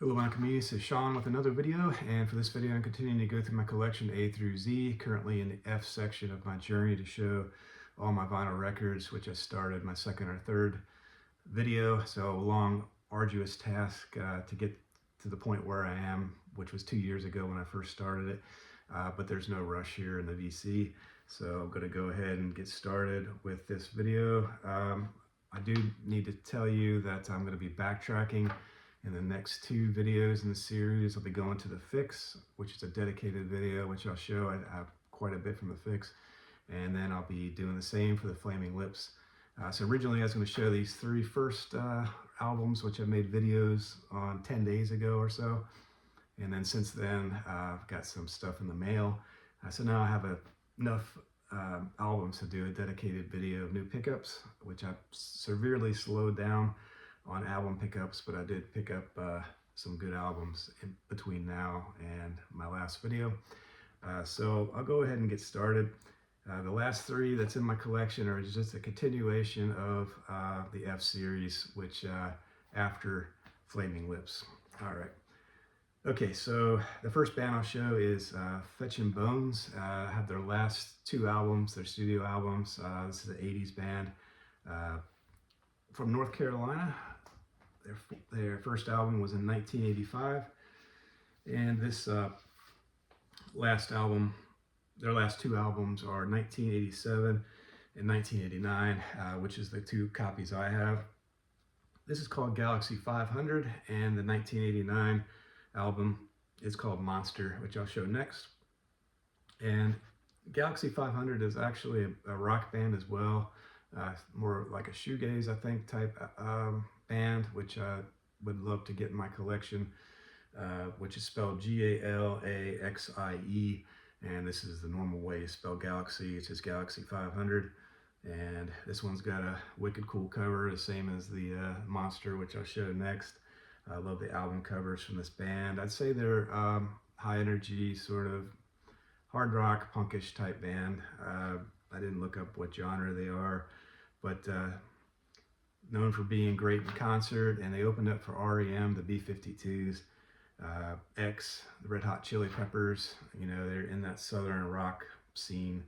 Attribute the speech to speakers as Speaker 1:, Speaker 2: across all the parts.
Speaker 1: Hello my community, this is Sean with another video, and for this video I'm continuing to go through my collection A through Z, currently in the F section of my journey to show all my vinyl records, which I started my second or third video. So a long, arduous task to get to the point where I am, which was 2 years ago when I first started it, but there's no rush here in the VC, so I'm going to go ahead and get started with this video. I do need to tell you that I'm going to be backtracking. In the next two videos in the series, I'll be going to the fix, which is a dedicated video, which I'll show. I have quite a bit from the fix. And then I'll be doing the same for the Flaming Lips. So originally I was going to show these three first albums, which I made videos on 10 days ago or so. And then since then, I've got some stuff in the mail. So now I have enough albums to do a dedicated video of new pickups, which I've severely slowed down on album pickups, but I did pick up some good albums in between now and my last video. So I'll go ahead and get started. The last three that's in my collection are just a continuation of the F series, which after Flaming Lips. All right. Okay, so the first band I'll show is Fetchin I have their last two albums, their studio albums. This is an 80s band from North Carolina. Their first album was in 1985, and this last album, their last two albums are 1987 and 1989, which is the two copies I have. This is called Galaxy 500, and the 1989 album is called Monster, which I'll show next. And Galaxy 500 is actually a rock band as well, more like a shoegaze, I think, type band, which I would love to get in my collection, which is spelled Galaxie, and this is the normal way to spell Galaxy. It's just Galaxy 500, and this one's got a wicked cool cover, the same as the Monster, which I'll show next. I love the album covers from this band. I'd say they're high energy, sort of hard rock, punkish type band. I didn't look up what genre they are, but known for being great in concert, and they opened up for REM, the B-52s, X, the Red Hot Chili Peppers. You know, they're in that southern rock scene,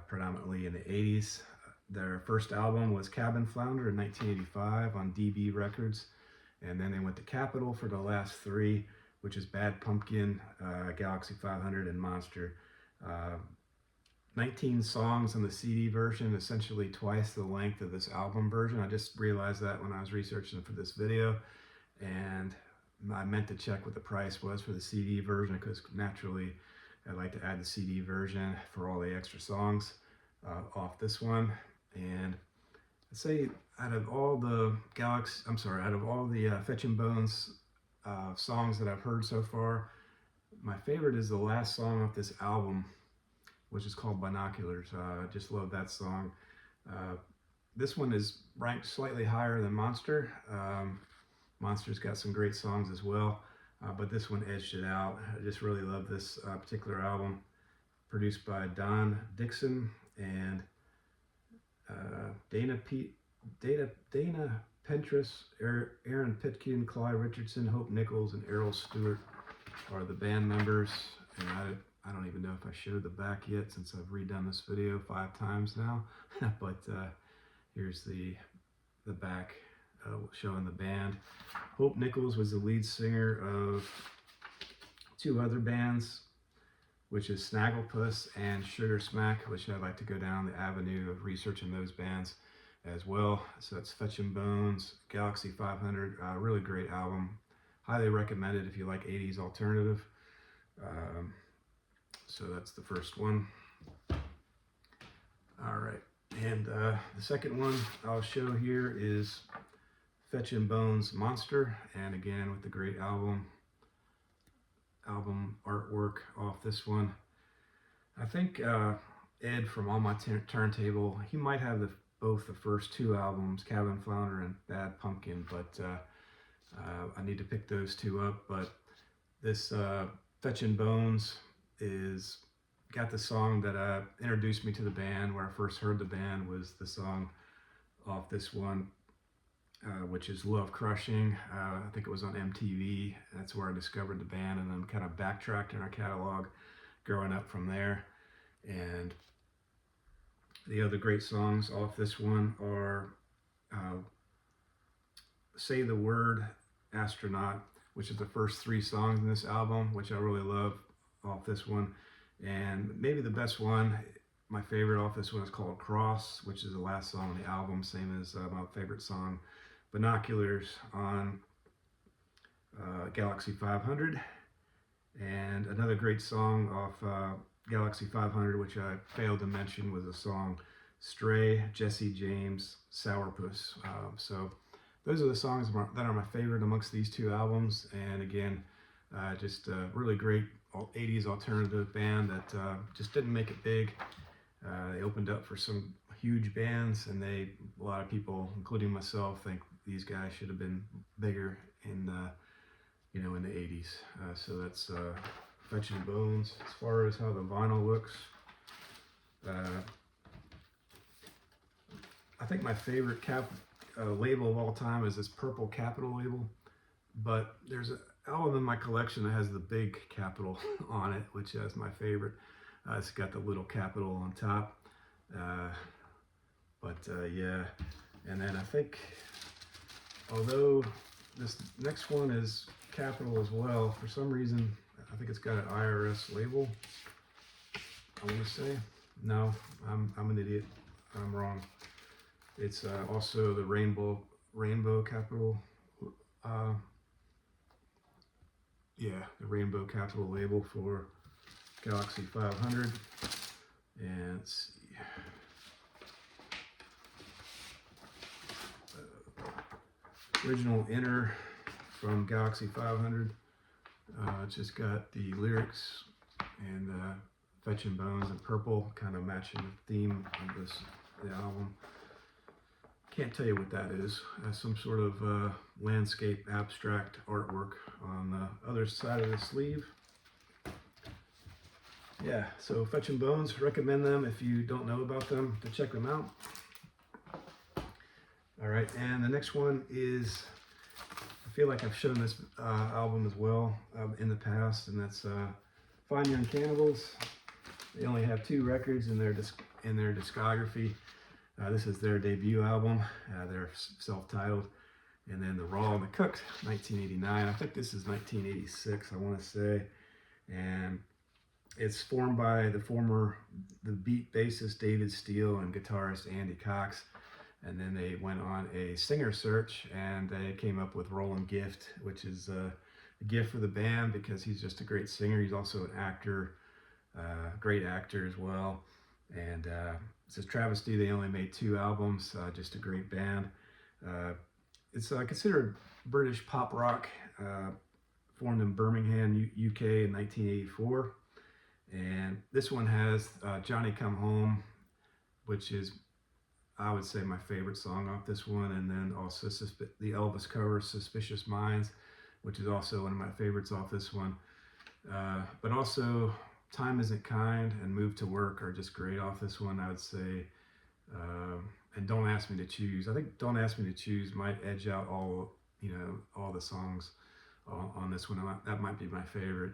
Speaker 1: predominantly in the 80s. Their first album was Cabin Flounder in 1985 on DB Records, and then they went to Capitol for the last three, which is Bad Pumpkin, Galaxy 500, and Monster. 19 songs on the CD version, essentially twice the length of this album version. I just realized that when I was researching for this video, and I meant to check what the price was for the CD version, because naturally I'd like to add the CD version for all the extra songs off this one. And I'd say out of all the Fetchin Bones songs that I've heard so far, my favorite is the last song off this album, which is called Binoculars. I just love that song. This one is ranked slightly higher than Monster. Monster's got some great songs as well, but this one edged it out. I just really love this particular album, produced by Don Dixon and Dana Pentris, Aaron Pitkin, Clyde Richardson, Hope Nichols, and Errol Stewart are the band members. And I don't even know if I showed the back yet, since I've redone this video 5 times now. But here's the back showing the band. Hope Nichols was the lead singer of two other bands, which is Snagglepuss and Sugar Smack, which I'd like to go down the avenue of researching those bands as well. So that's Fetchin Bones, Galaxy 500, really great album. Highly recommended if you like 80s alternative. So that's the first one. All right, and the second one I'll show here is Fetchin Bones Monster, and again with the great album artwork off this one. I think Ed from On My Turntable, he might have both the first two albums, Cabin Flounder and Bad Pumpkin, but I need to pick those two up. But this Fetchin Bones is got the song that introduced me to the band. Where I first heard the band was the song off this one, which is Love Crushing. I think it was on MTV. That's where I discovered the band, and then kind of backtracked in our catalog growing up from there. And the other great songs off this one are Say the Word, Astronaut, which is the first 3 songs in this album, which I really love off this one. And maybe the best one, my favorite off this one, is called Cross, which is the last song on the album, same as my favorite song, Binoculars, on Galaxy 500. And another great song off Galaxy 500, which I failed to mention, was the song Stray, Jesse James, Sourpuss. So those are the songs that are my favorite amongst these 2 albums. And again, just a really great 80s alternative band that just didn't make it big. They opened up for some huge bands, and a lot of people, including myself, think these guys should have been bigger in in the 80s. So that's Fetchin Bones. As far as how the vinyl looks, I think my favorite label of all time is this purple Capitol label, but there's an album in my collection that has the big Capitol on it, which is my favorite. It's got the little Capitol on top, yeah. And then I think, although this next one is Capitol as well, for some reason I think it's got an IRS label, I want to say. No, I'm an idiot. I'm wrong. It's also the rainbow Capitol. Yeah, the rainbow Capitol label for Galaxy 500. And let's see. Original inner from Galaxy 500. It's just got the lyrics and Fetchin Bones in purple, kind of matching the theme of the album. Can't tell you what that is. Some sort of landscape abstract artwork on the other side of the sleeve. Yeah, so Fetchin Bones, recommend them if you don't know about them, to check them out. All right, and the next one is, I feel like I've shown this album as well in the past, and that's Fine Young Cannibals. They only have 2 records in their discography. This is their debut album. They're self-titled. And then The Raw and the Cooked, 1989. I think this is 1986, I want to say. And it's formed by the beat bassist David Steele and guitarist Andy Cox. And then they went on a singer search, and they came up with Roland Gift, which is a gift for the band because he's just a great singer. He's also an actor, great actor as well. And it's a travesty they only made 2 albums, just a great band. It's considered British pop rock, formed in Birmingham, UK in 1984. And this one has Johnny Come Home, which is, I would say, my favorite song off this one. And then also the Elvis cover, Suspicious Minds, which is also one of my favorites off this one. But also Time Isn't Kind and Move to Work are just great off this one, I would say. And Don't Ask Me to Choose. I think Don't Ask Me to Choose might edge out all the songs on this one. That might be my favorite.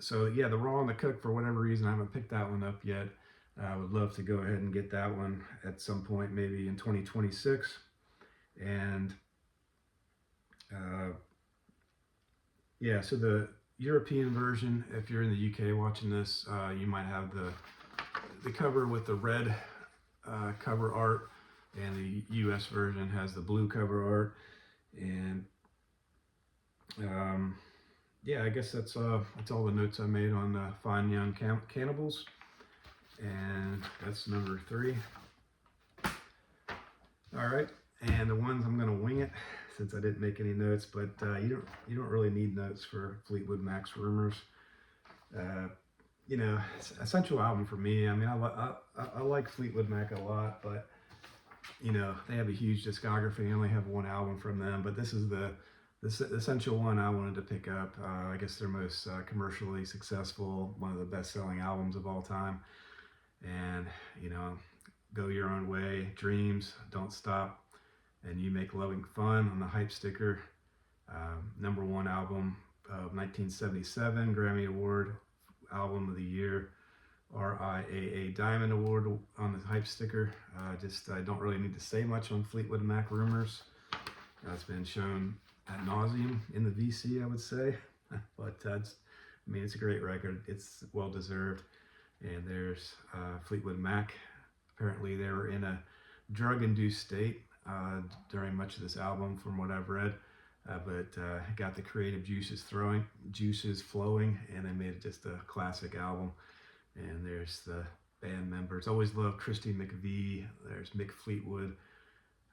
Speaker 1: So yeah, The Raw and the Cook, for whatever reason, I haven't picked that one up yet. I would love to go ahead and get that one at some point, maybe in 2026. And yeah, so the European version, if you're in the UK watching this, you might have the cover with the red cover art, and the US version has the blue cover art. And yeah, I guess that's all the notes I made on Fine Young Cannibals, and that's number 3. All right, and the ones I'm gonna wing it, since I didn't make any notes, but you don't really need notes for Fleetwood Mac's Rumors. It's an essential album for me. I mean, I like Fleetwood Mac a lot, but they have a huge discography. I only have 1 album from them, but this is the essential one I wanted to pick up. I guess their most commercially successful, one of the best-selling albums of all time. And Go Your Own Way, Dreams, Don't Stop, and You Make Loving Fun on the hype sticker. #1 album of 1977, Grammy Award, Album of the Year, RIAA Diamond Award on the hype sticker. I don't really need to say much on Fleetwood Mac Rumors. It's been shown ad nauseum in the VC, I would say, but it's a great record. It's well deserved. And there's Fleetwood Mac. Apparently they were in a drug-induced state during much of this album, from what I've read, but got the creative juices flowing, and they made it just a classic album. And there's the band members. Always loved Christy McVie. There's Mick Fleetwood.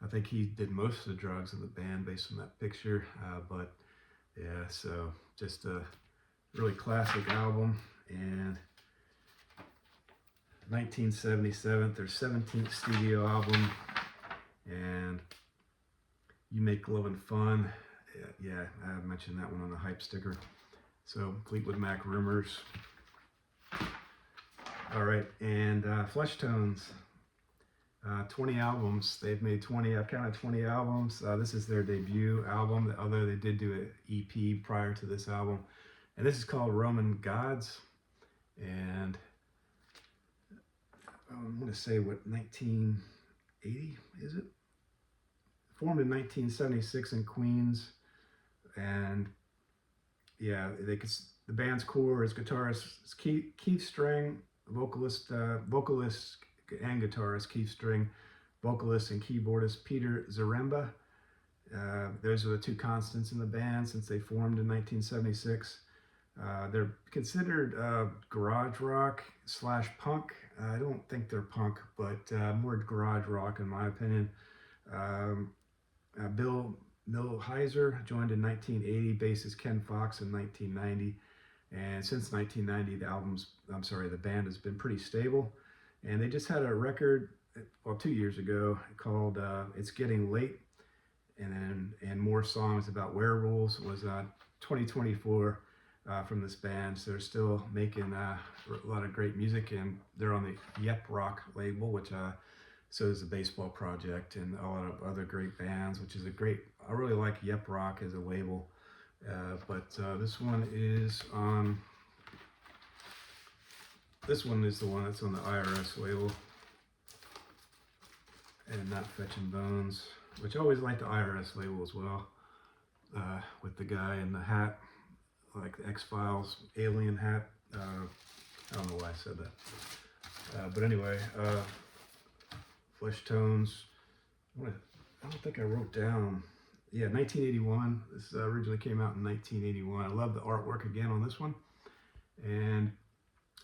Speaker 1: I think he did most of the drugs in the band based on that picture. But yeah, so just a really classic album. And 1977, their 17th studio album, and You Make Loving Fun. Yeah, I mentioned that one on the hype sticker. So Fleetwood Mac Rumors. All right, and Fleshtones, 20 albums. They've made 20, I've counted 20 albums. This is their debut album, although they did do an EP prior to this album. And this is called Roman Gods. And I'm going to say, 1980, is it? Formed in 1976 in Queens. And yeah, the band's core is guitarist Keith String, vocalist and guitarist Keith String, vocalist and keyboardist Peter Zaremba. Those are the two constants in the band since they formed in 1976. They're considered garage rock / punk. I don't think they're punk, but more garage rock in my opinion. Bill Heiser joined in 1980, bassist Ken Fox in 1990. And since 1990, the band has been pretty stable. And they just had a record, 2 years ago, called It's Getting Late, and more songs about werewolves. Was 2024 from this band. So they're still making a lot of great music, and they're on the Yep Rock label, which so is the Baseball Project and a lot of other great bands, which is I really like Yep Rock as a label. But this one is the one that's on the IRS label, and not Fetchin Bones, which I always like the IRS label as well, with the guy in the hat, like the X-Files alien hat. I don't know why I said that. But anyway, Fleshtones. I don't think I wrote down. Yeah, 1981. This originally came out in 1981. I love the artwork again on this one. And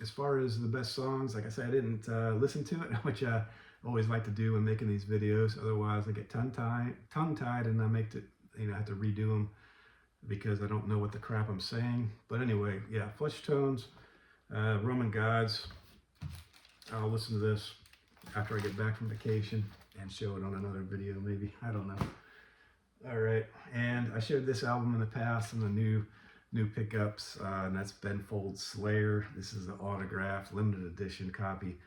Speaker 1: as far as the best songs, like I said, I didn't listen to it, which I always like to do when making these videos. Otherwise, I get tongue-tied, and I have to redo them because I don't know what the crap I'm saying. But anyway, yeah, Fleshtones, Roman Gods. I'll listen to this after I get back from vacation and show it on another video, maybe. I don't know. All right, and I showed this album in the past in the new pickups, and that's Ben Folds Slayer. This is an autographed limited edition copy,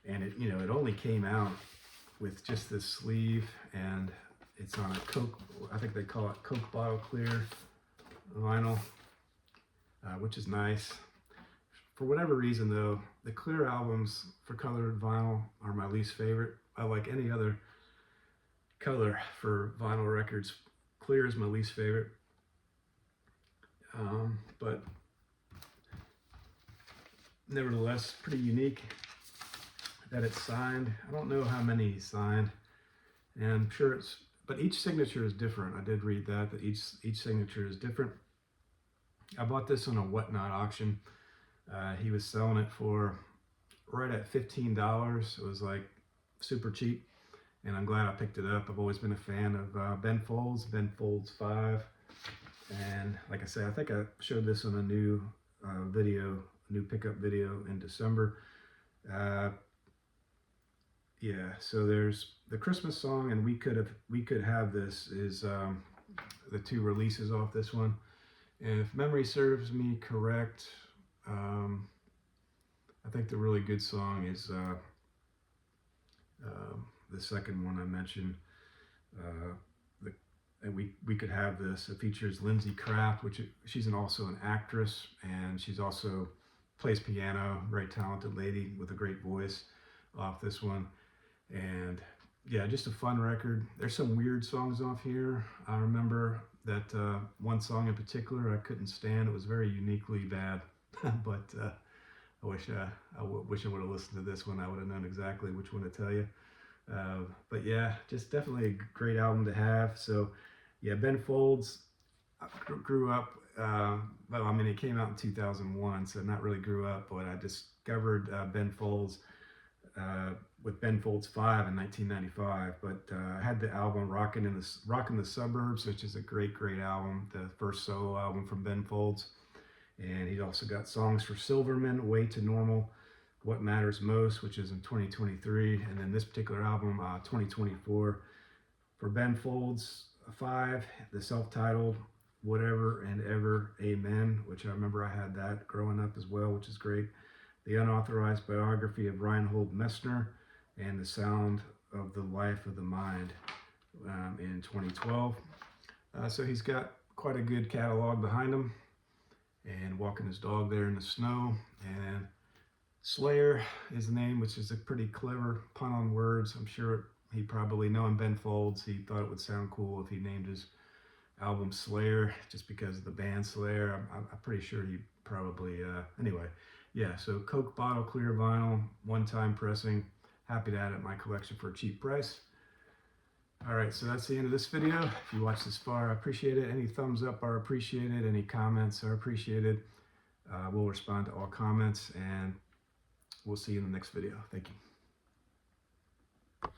Speaker 1: and it only came out with just this sleeve, and it's on a Coke, I think they call it Coke bottle clear vinyl, which is nice. For whatever reason though, the clear albums for colored vinyl are my least favorite. I like any other color for vinyl records. Clear is my least favorite. But nevertheless, pretty unique that it's signed. I don't know how many he signed, and I'm sure but each signature is different. I did read that each signature is different. I bought this on a Whatnot auction. He was selling it for right at $15. It was like super cheap, and I'm glad I picked it up. I've always been a fan of Ben Folds 5. And like I said, I think I showed this on a new new pickup video in December. Yeah, so there's the Christmas song, and We Could Have This is the two releases off this one. And if memory serves me correct, I think the really good song is the second one I mentioned. And we could have this. It features Lindsay Kraft, which she's also an actress, and she's also plays piano. Very talented lady with a great voice off this one. And yeah, just a fun record. There's some weird songs off here. I remember that one song in particular I couldn't stand. It was very uniquely bad, but I wish I would have listened to this one. I would have known exactly which one to tell you. But yeah, just definitely a great album to have. So yeah, Ben Folds, I grew up, well, I mean, it came out in 2001, so not really grew up, but I discovered Ben Folds with Ben Folds 5 in 1995. But I had the album Rockin' the Suburbs, which is a great album, the first solo album from Ben Folds. And he also got songs for Silverman, Way to Normal, What Matters Most, which is in 2023, and then this particular album, 2024, for Ben Folds 5, the self-titled Whatever and Ever Amen, which I remember I had that growing up as well, which is great. The unauthorized biography of Reinhold Messner, and The Sound of the Life of the Mind in 2012. So he's got quite a good catalog behind him. And Walking His Dog There in the Snow, and Slayer is the name, which is a pretty clever pun on words. I'm sure he probably, knowing Ben Folds, he thought it would sound cool if he named his album Slayer, just because of the band Slayer. I'm pretty sure he probably, anyway, yeah, so Coke bottle clear vinyl, one-time pressing. Happy to add it in my collection for a cheap price. All right, so that's the end of this video. If you watched this far, I appreciate it. Any thumbs up are appreciated. Any comments are appreciated. We'll respond to all comments, and we'll see you in the next video. Thank you.